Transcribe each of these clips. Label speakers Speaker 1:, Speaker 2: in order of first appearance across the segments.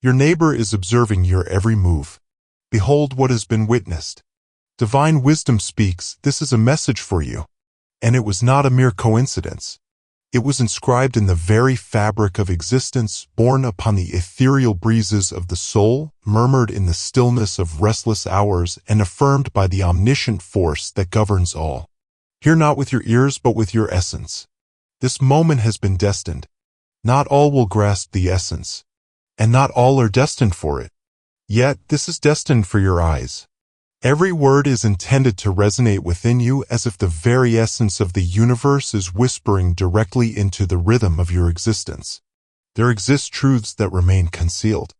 Speaker 1: Your neighbor is observing your every move. Behold what has been witnessed. Divine wisdom speaks, this is a message for you. And it was not a mere coincidence. It was inscribed in the very fabric of existence, borne upon the ethereal breezes of the soul, murmured in the stillness of restless hours, and affirmed by the omniscient force that governs all. Hear not with your ears, but with your essence. This moment has been destined. Not all will grasp the essence, and not all are destined for it. Yet this is destined for your eyes. Every word is intended to resonate within you as if the very essence of the universe is whispering directly into the rhythm of your existence. There exist truths that remain concealed.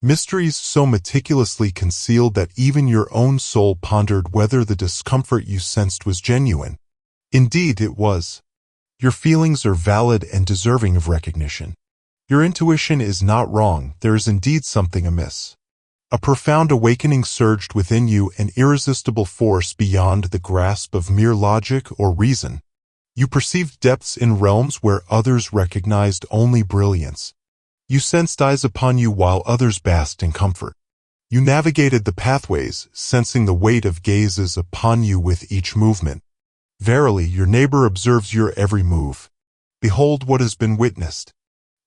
Speaker 1: Mysteries so meticulously concealed that even your own soul pondered whether the discomfort you sensed was genuine. Indeed, it was. Your feelings are valid and deserving of recognition. Your intuition is not wrong, there is indeed something amiss. A profound awakening surged within you, an irresistible force beyond the grasp of mere logic or reason. You perceived depths in realms where others recognized only brilliance. You sensed eyes upon you while others basked in comfort. You navigated the pathways, sensing the weight of gazes upon you with each movement. Verily, your neighbor observes your every move. Behold what has been witnessed.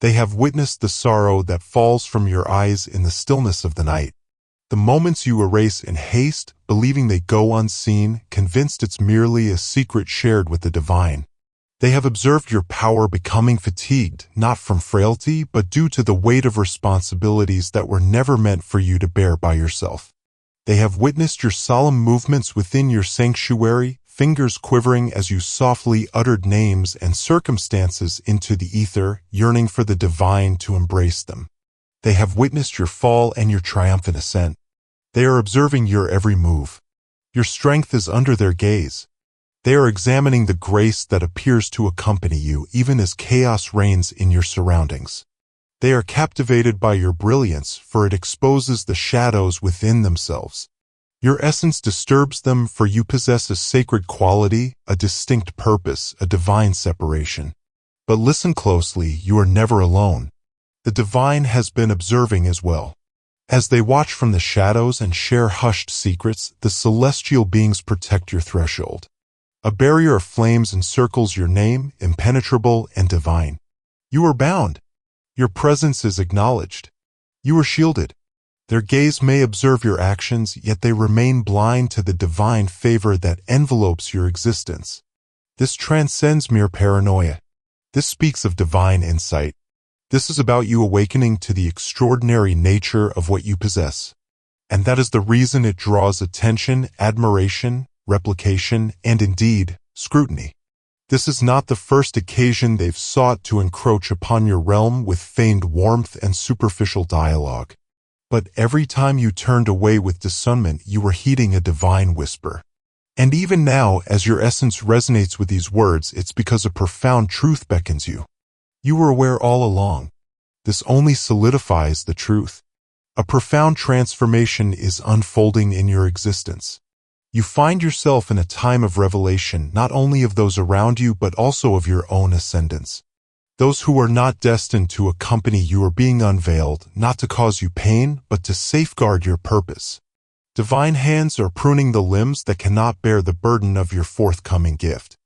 Speaker 1: They have witnessed the sorrow that falls from your eyes in the stillness of the night. The moments you erase in haste, believing they go unseen, convinced it's merely a secret shared with the divine. They have observed your power becoming fatigued, not from frailty, but due to the weight of responsibilities that were never meant for you to bear by yourself. They have witnessed your solemn movements within your sanctuary, fingers quivering as you softly uttered names and circumstances into the ether, yearning for the divine to embrace them. They have witnessed your fall and your triumphant ascent. They are observing your every move. Your strength is under their gaze. They are examining the grace that appears to accompany you even as chaos reigns in your surroundings. They are captivated by your brilliance, for it exposes the shadows within themselves. Your essence disturbs them, for you possess a sacred quality, a distinct purpose, a divine separation. But listen closely, you are never alone. The divine has been observing as well. As they watch from the shadows and share hushed secrets, the celestial beings protect your threshold. A barrier of flames encircles your name, impenetrable and divine. You are bound. Your presence is acknowledged. You are shielded. Their gaze may observe your actions, yet they remain blind to the divine favor that envelopes your existence. This transcends mere paranoia. This speaks of divine insight. This is about you awakening to the extraordinary nature of what you possess. And that is the reason it draws attention, admiration, replication, and indeed, scrutiny. This is not the first occasion they've sought to encroach upon your realm with feigned warmth and superficial dialogue. But every time you turned away with discernment, you were heeding a divine whisper. And even now, as your essence resonates with these words, it's because a profound truth beckons you. You were aware all along. This only solidifies the truth. A profound transformation is unfolding in your existence. You find yourself in a time of revelation, not only of those around you, but also of your own ascendance. Those who are not destined to accompany you are being unveiled, not to cause you pain, but to safeguard your purpose. Divine hands are pruning the limbs that cannot bear the burden of your forthcoming gift.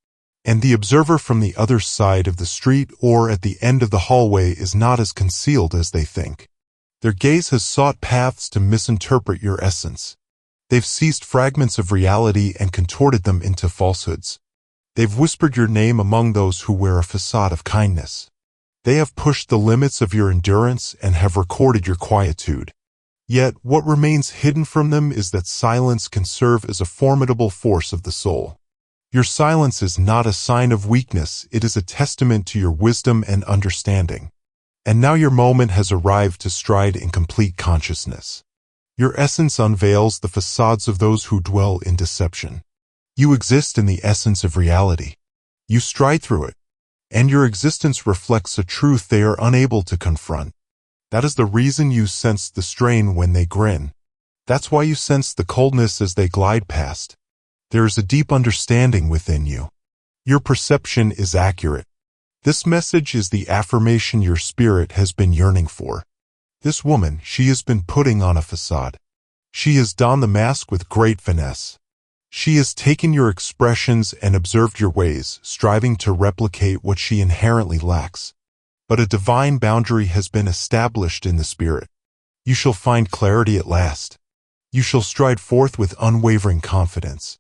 Speaker 1: And the observer from the other side of the street or at the end of the hallway is not as concealed as they think. Their gaze has sought paths to misinterpret your essence. They've seized fragments of reality and contorted them into falsehoods. They've whispered your name among those who wear a facade of kindness. They have pushed the limits of your endurance and have recorded your quietude. Yet, what remains hidden from them is that silence can serve as a formidable force of the soul. Your silence is not a sign of weakness, it is a testament to your wisdom and understanding. And now your moment has arrived to stride in complete consciousness. Your essence unveils the facades of those who dwell in deception. You exist in the essence of reality. You stride through it, and your existence reflects a truth they are unable to confront. That is the reason you sense the strain when they grin. That's why you sense the coldness as they glide past. There is a deep understanding within you. Your perception is accurate. This message is the affirmation your spirit has been yearning for. This woman, she has been putting on a facade. She has donned the mask with great finesse. She has taken your expressions and observed your ways, striving to replicate what she inherently lacks. But a divine boundary has been established in the spirit. You shall find clarity at last. You shall stride forth with unwavering confidence.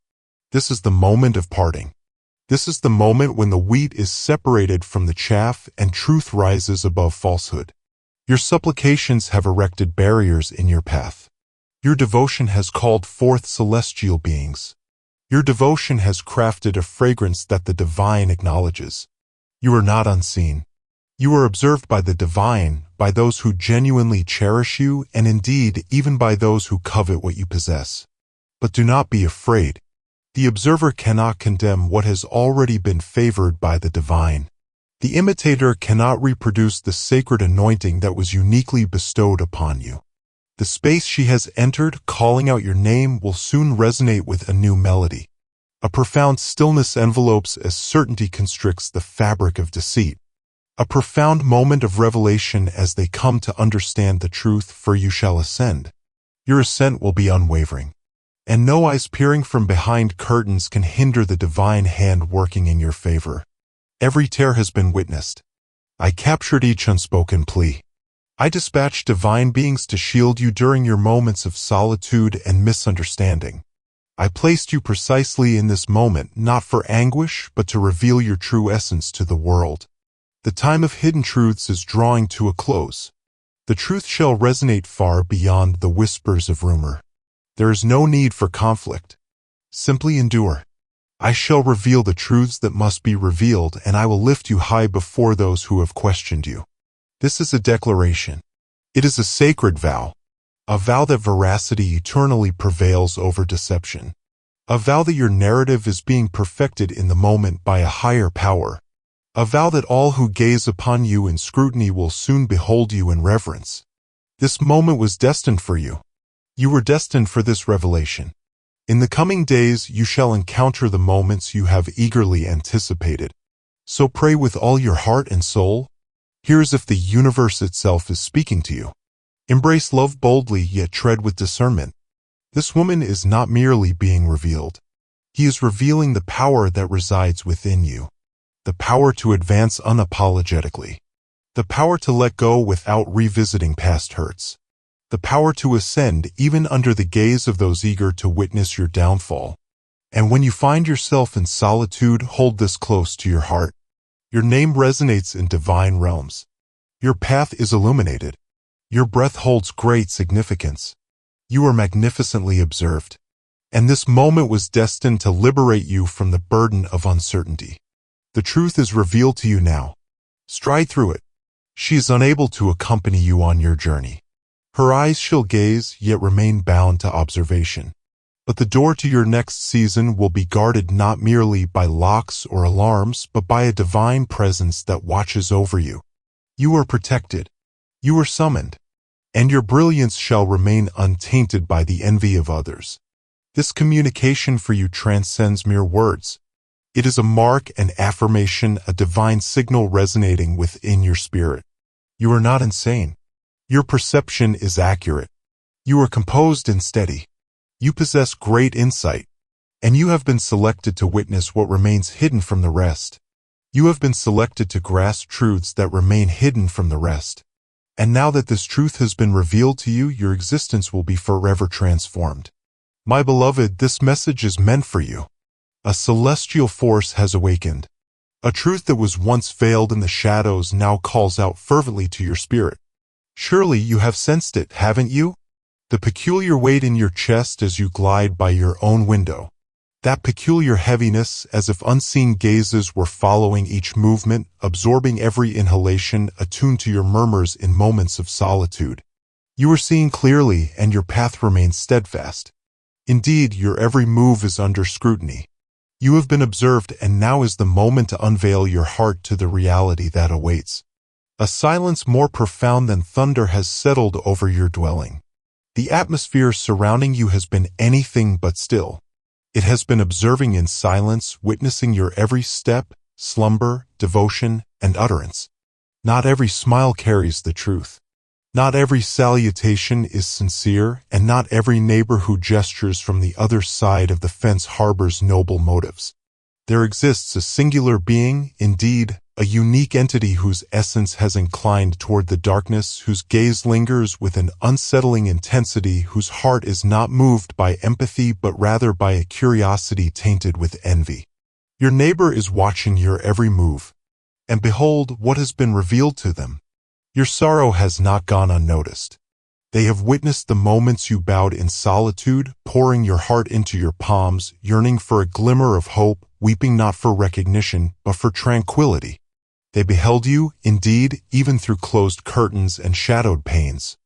Speaker 1: This is the moment of parting. This is the moment when the wheat is separated from the chaff and truth rises above falsehood. Your supplications have erected barriers in your path. Your devotion has called forth celestial beings. Your devotion has crafted a fragrance that the divine acknowledges. You are not unseen. You are observed by the divine, by those who genuinely cherish you, and indeed even by those who covet what you possess. But do not be afraid. The observer cannot condemn what has already been favored by the divine. The imitator cannot reproduce the sacred anointing that was uniquely bestowed upon you. The space she has entered, calling out your name, will soon resonate with a new melody. A profound stillness envelopes as certainty constricts the fabric of deceit. A profound moment of revelation as they come to understand the truth, for you shall ascend. Your ascent will be unwavering. And no eyes peering from behind curtains can hinder the divine hand working in your favor. Every tear has been witnessed. I captured each unspoken plea. I dispatched divine beings to shield you during your moments of solitude and misunderstanding. I placed you precisely in this moment, not for anguish, but to reveal your true essence to the world. The time of hidden truths is drawing to a close. The truth shall resonate far beyond the whispers of rumor. There is no need for conflict. Simply endure. I shall reveal the truths that must be revealed, and I will lift you high before those who have questioned you. This is a declaration. It is a sacred vow. A vow that veracity eternally prevails over deception. A vow that your narrative is being perfected in the moment by a higher power. A vow that all who gaze upon you in scrutiny will soon behold you in reverence. This moment was destined for you. You were destined for this revelation. In the coming days you shall encounter the moments you have eagerly anticipated. So pray with all your heart and soul. Hear as if the universe itself is speaking to you. Embrace love boldly, yet tread with discernment. This woman is not merely being revealed. He is revealing the power that resides within you. The power to advance unapologetically. The power to let go without revisiting past hurts. The power to ascend even under the gaze of those eager to witness your downfall. And when you find yourself in solitude, hold this close to your heart. Your name resonates in divine realms. Your path is illuminated. Your breath holds great significance. You are magnificently observed. And this moment was destined to liberate you from the burden of uncertainty. The truth is revealed to you now. Stride through it. She is unable to accompany you on your journey. Her eyes shall gaze, yet remain bound to observation. But the door to your next season will be guarded not merely by locks or alarms, but by a divine presence that watches over you. You are protected. You are summoned. And your brilliance shall remain untainted by the envy of others. This communication for you transcends mere words. It is a mark, an affirmation, a divine signal resonating within your spirit. You are not insane. Your perception is accurate. You are composed and steady. You possess great insight, and you have been selected to witness what remains hidden from the rest. You have been selected to grasp truths that remain hidden from the rest. And now that this truth has been revealed to you, your existence will be forever transformed. My beloved, this message is meant for you. A celestial force has awakened. A truth that was once veiled in the shadows now calls out fervently to your spirit. Surely you have sensed it, haven't you? The peculiar weight in your chest as you glide by your own window. That peculiar heaviness, as if unseen gazes were following each movement, absorbing every inhalation, attuned to your murmurs in moments of solitude. You are seeing clearly, and your path remains steadfast. Indeed, your every move is under scrutiny. You have been observed, and now is the moment to unveil your heart to the reality that awaits. A silence more profound than thunder has settled over your dwelling. The atmosphere surrounding you has been anything but still. It has been observing in silence, witnessing your every step, slumber, devotion, and utterance. Not every smile carries the truth. Not every salutation is sincere, and not every neighbor who gestures from the other side of the fence harbors noble motives. There exists a singular being, indeed, a unique entity whose essence has inclined toward the darkness, whose gaze lingers with an unsettling intensity, whose heart is not moved by empathy but rather by a curiosity tainted with envy. Your neighbor is watching your every move, and behold what has been revealed to them. Your sorrow has not gone unnoticed. They have witnessed the moments you bowed in solitude, pouring your heart into your palms, yearning for a glimmer of hope, weeping not for recognition, but for tranquility. They beheld you, indeed, even through closed curtains and shadowed panes.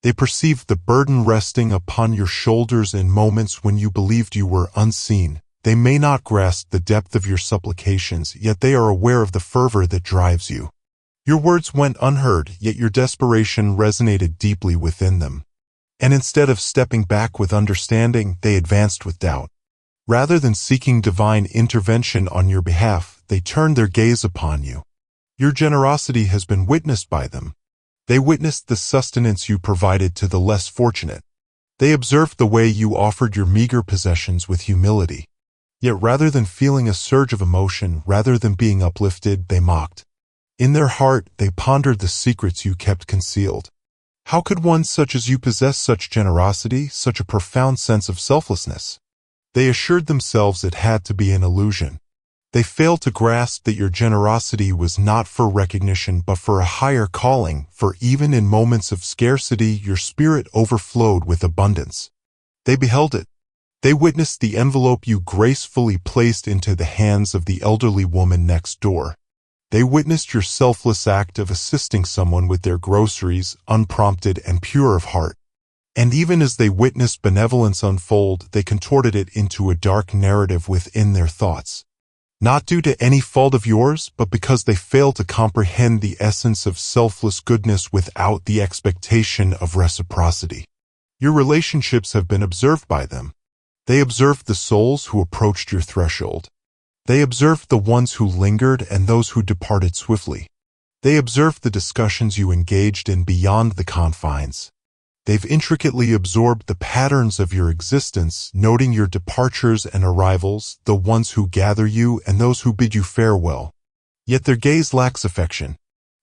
Speaker 1: They perceived the burden resting upon your shoulders in moments when you believed you were unseen. They may not grasp the depth of your supplications, yet they are aware of the fervor that drives you. Your words went unheard, yet your desperation resonated deeply within them. And instead of stepping back with understanding, they advanced with doubt. Rather than seeking divine intervention on your behalf, they turned their gaze upon you. Your generosity has been witnessed by them. They witnessed the sustenance you provided to the less fortunate. They observed the way you offered your meager possessions with humility. Yet rather than feeling a surge of emotion, rather than being uplifted, they mocked. In their heart, they pondered the secrets you kept concealed. How could one such as you possess such generosity, such a profound sense of selflessness? They assured themselves it had to be an illusion. They failed to grasp that your generosity was not for recognition but for a higher calling, for even in moments of scarcity your spirit overflowed with abundance. They beheld it. They witnessed the envelope you gracefully placed into the hands of the elderly woman next door. They witnessed your selfless act of assisting someone with their groceries, unprompted and pure of heart. And even as they witnessed benevolence unfold, they contorted it into a dark narrative within their thoughts. Not due to any fault of yours, but because they failed to comprehend the essence of selfless goodness without the expectation of reciprocity. Your relationships have been observed by them. They observed the souls who approached your threshold. They observed the ones who lingered and those who departed swiftly. They observed the discussions you engaged in beyond the confines. They've intricately absorbed the patterns of your existence, noting your departures and arrivals, the ones who gather you and those who bid you farewell. Yet their gaze lacks affection.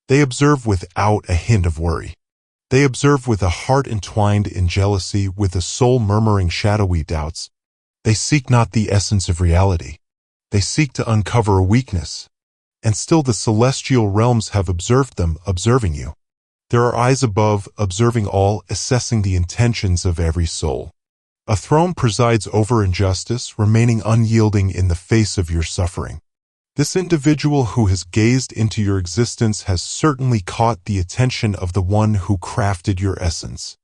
Speaker 1: They observe without a hint of worry. They observe with a heart entwined in jealousy, with a soul murmuring shadowy doubts. They seek not the essence of reality. They seek to uncover a weakness. And still the celestial realms have observed them, observing you. There are eyes above, observing all, assessing the intentions of every soul. A throne presides over injustice, remaining unyielding in the face of your suffering. This individual who has gazed into your existence has certainly caught the attention of the one who crafted your essence.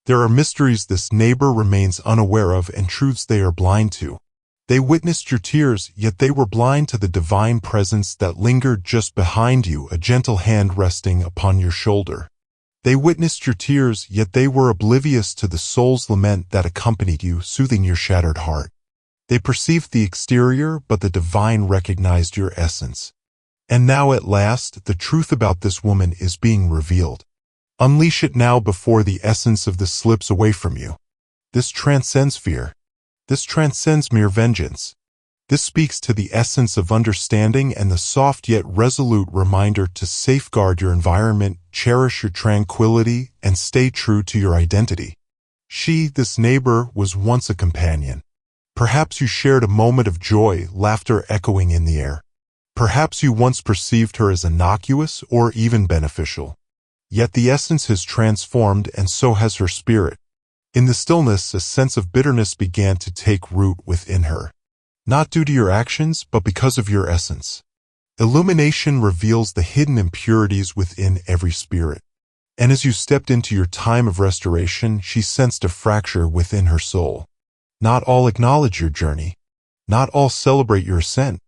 Speaker 1: There are mysteries this neighbor remains unaware of and truths they are blind to. They witnessed your tears, yet they were blind to the divine presence that lingered just behind you, a gentle hand resting upon your shoulder. They witnessed your tears, yet they were oblivious to the soul's lament that accompanied you, soothing your shattered heart. They perceived the exterior, but the divine recognized your essence. And now at last, the truth about this woman is being revealed. Unleash it now before the essence of this slips away from you. This transcends fear. This transcends mere vengeance. This speaks to the essence of understanding and the soft yet resolute reminder to safeguard your environment, cherish your tranquility, and stay true to your identity. She, this neighbor, was once a companion. Perhaps you shared a moment of joy, laughter echoing in the air. Perhaps you once perceived her as innocuous or even beneficial. Yet the essence has transformed, and so has her spirit. In the stillness, a sense of bitterness began to take root within her. Not due to your actions, but because of your essence. Illumination reveals the hidden impurities within every spirit. And as you stepped into your time of restoration, she sensed a fracture within her soul. Not all acknowledge your journey. Not all celebrate your ascent.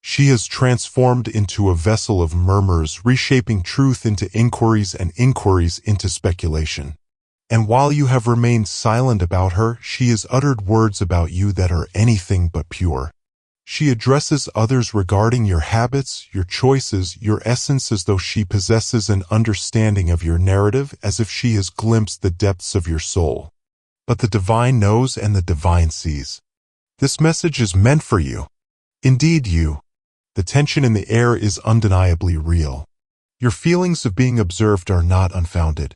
Speaker 1: She has transformed into a vessel of murmurs, reshaping truth into inquiries and inquiries into speculation. And while you have remained silent about her, she has uttered words about you that are anything but pure. She addresses others regarding your habits, your choices, your essence as though she possesses an understanding of your narrative, as if she has glimpsed the depths of your soul. But the divine knows and the divine sees. This message is meant for you. Indeed you. The tension in the air is undeniably real. Your feelings of being observed are not unfounded.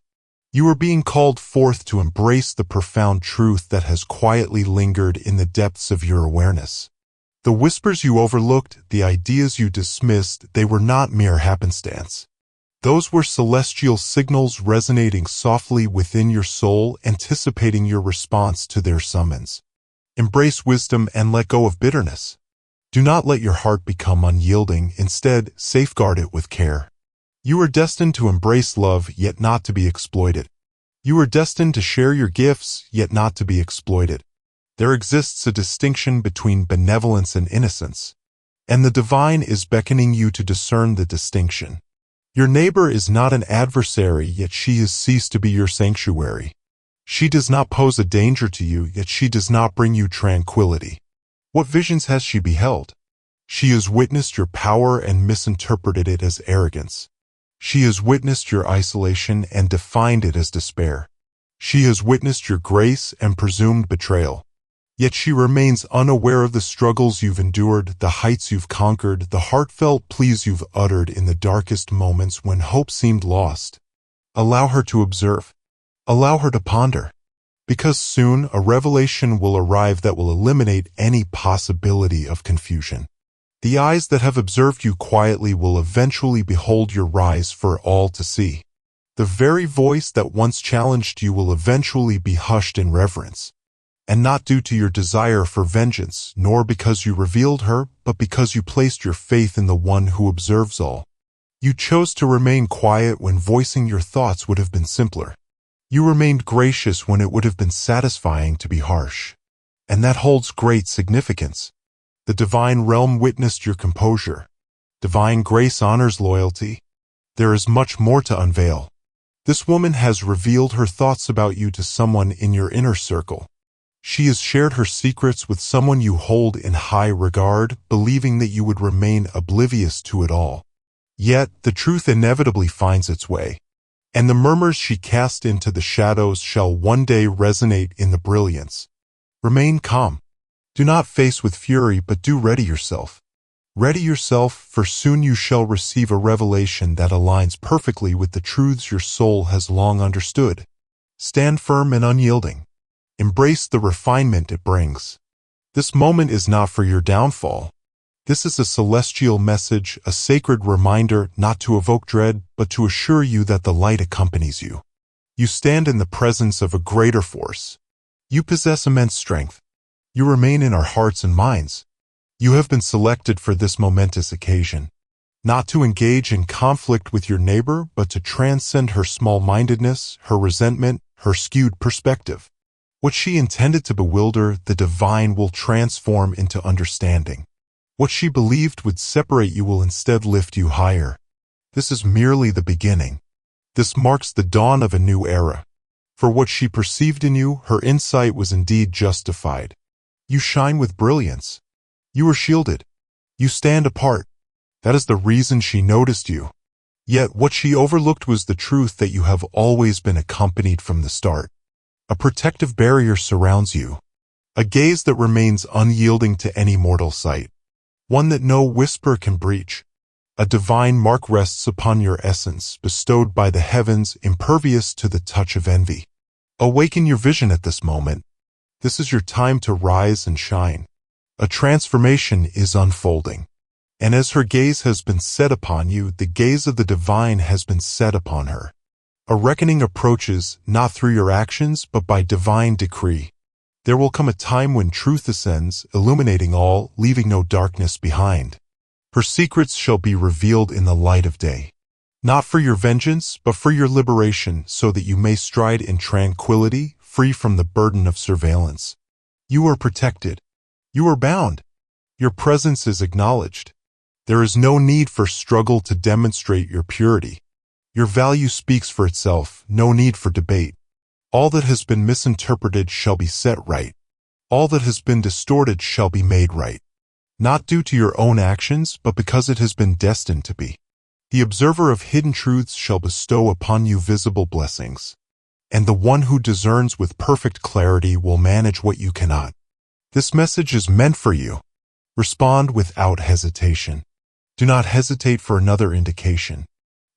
Speaker 1: You are being called forth to embrace the profound truth that has quietly lingered in the depths of your awareness. The whispers you overlooked, the ideas you dismissed, they were not mere happenstance. Those were celestial signals resonating softly within your soul, anticipating your response to their summons. Embrace wisdom and let go of bitterness. Do not let your heart become unyielding. Instead, safeguard it with care. You are destined to embrace love, yet not to be exploited. You are destined to share your gifts, yet not to be exploited. There exists a distinction between benevolence and innocence, and the divine is beckoning you to discern the distinction. Your neighbor is not an adversary, yet she has ceased to be your sanctuary. She does not pose a danger to you, yet she does not bring you tranquility. What visions has she beheld? She has witnessed your power and misinterpreted it as arrogance. She has witnessed your isolation and defined it as despair. She has witnessed your grace and presumed betrayal. Yet she remains unaware of the struggles you've endured, the heights you've conquered, the heartfelt pleas you've uttered in the darkest moments when hope seemed lost. Allow her to observe. Allow her to ponder. Because soon a revelation will arrive that will eliminate any possibility of confusion. The eyes that have observed you quietly will eventually behold your rise for all to see. The very voice that once challenged you will eventually be hushed in reverence. And not due to your desire for vengeance, nor because you revealed her, but because you placed your faith in the one who observes all. You chose to remain quiet when voicing your thoughts would have been simpler. You remained gracious when it would have been satisfying to be harsh. And that holds great significance. The divine realm witnessed your composure. Divine grace honors loyalty. There is much more to unveil. This woman has revealed her thoughts about you to someone in your inner circle. She has shared her secrets with someone you hold in high regard, believing that you would remain oblivious to it all. Yet, the truth inevitably finds its way, and the murmurs she cast into the shadows shall one day resonate in the brilliance. Remain calm. Do not face with fury, but do ready yourself. Ready yourself, for soon you shall receive a revelation that aligns perfectly with the truths your soul has long understood. Stand firm and unyielding. Embrace the refinement it brings. This moment is not for your downfall. This is a celestial message, a sacred reminder not to evoke dread, but to assure you that the light accompanies you. You stand in the presence of a greater force. You possess immense strength. You remain in our hearts and minds. You have been selected for this momentous occasion, not to engage in conflict with your neighbor, but to transcend her small-mindedness, her resentment, her skewed perspective. What she intended to bewilder, the divine will transform into understanding. What she believed would separate you will instead lift you higher. This is merely the beginning. This marks the dawn of a new era. For what she perceived in you, her insight was indeed justified. You shine with brilliance. You are shielded. You stand apart. That is the reason she noticed you. Yet what she overlooked was the truth that you have always been accompanied from the start. A protective barrier surrounds you, a gaze that remains unyielding to any mortal sight, one that no whisper can breach. A divine mark rests upon your essence, bestowed by the heavens, impervious to the touch of envy. Awaken your vision at this moment. This is your time to rise and shine. A transformation is unfolding. And as her gaze has been set upon you, the gaze of the divine has been set upon her. A reckoning approaches, not through your actions, but by divine decree. There will come a time when truth ascends, illuminating all, leaving no darkness behind. Her secrets shall be revealed in the light of day. Not for your vengeance, but for your liberation, so that you may stride in tranquility, free from the burden of surveillance. You are protected. You are bound. Your presence is acknowledged. There is no need for struggle to demonstrate your purity. Your value speaks for itself, no need for debate. All that has been misinterpreted shall be set right. All that has been distorted shall be made right. not due to your own actions, but because it has been destined to be. The observer of hidden truths shall bestow upon you visible blessings, and the one who discerns with perfect clarity will manage what you cannot. This message is meant for you. Respond without hesitation. Do not hesitate for another indication.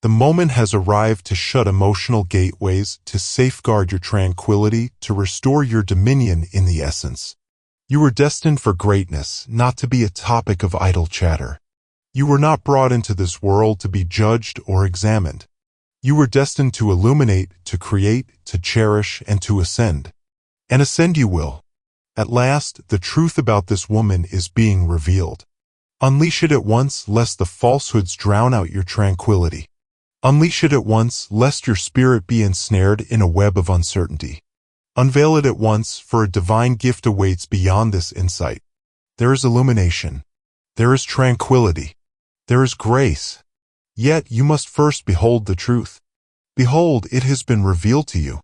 Speaker 1: The moment has arrived to shut emotional gateways, to safeguard your tranquility, to restore your dominion in the essence. You were destined for greatness, not to be a topic of idle chatter. You were not brought into this world to be judged or examined. You were destined to illuminate, to create, to cherish, and to ascend. And ascend you will. At last, the truth about this woman is being revealed. Unleash it at once, lest the falsehoods drown out your tranquility. Unleash it at once, lest your spirit be ensnared in a web of uncertainty. Unveil it at once, for a divine gift awaits beyond this insight. There is illumination. There is tranquility. There is grace. Yet you must first behold the truth. Behold, it has been revealed to you.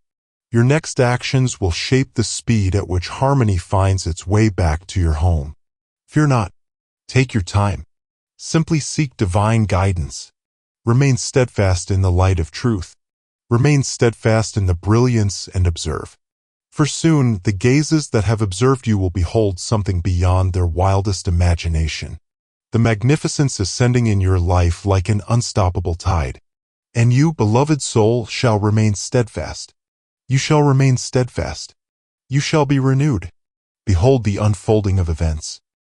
Speaker 1: Your next actions will shape the speed at which harmony finds its way back to your home. Fear not. Take your time. Simply seek divine guidance. Remain steadfast in the light of truth. Remain steadfast in the brilliance and observe. For soon the gazes that have observed you will behold something beyond their wildest imagination. The magnificence ascending in your life like an unstoppable tide. And you, beloved soul, shall remain steadfast. You shall remain steadfast. You shall be renewed. Behold the unfolding of events.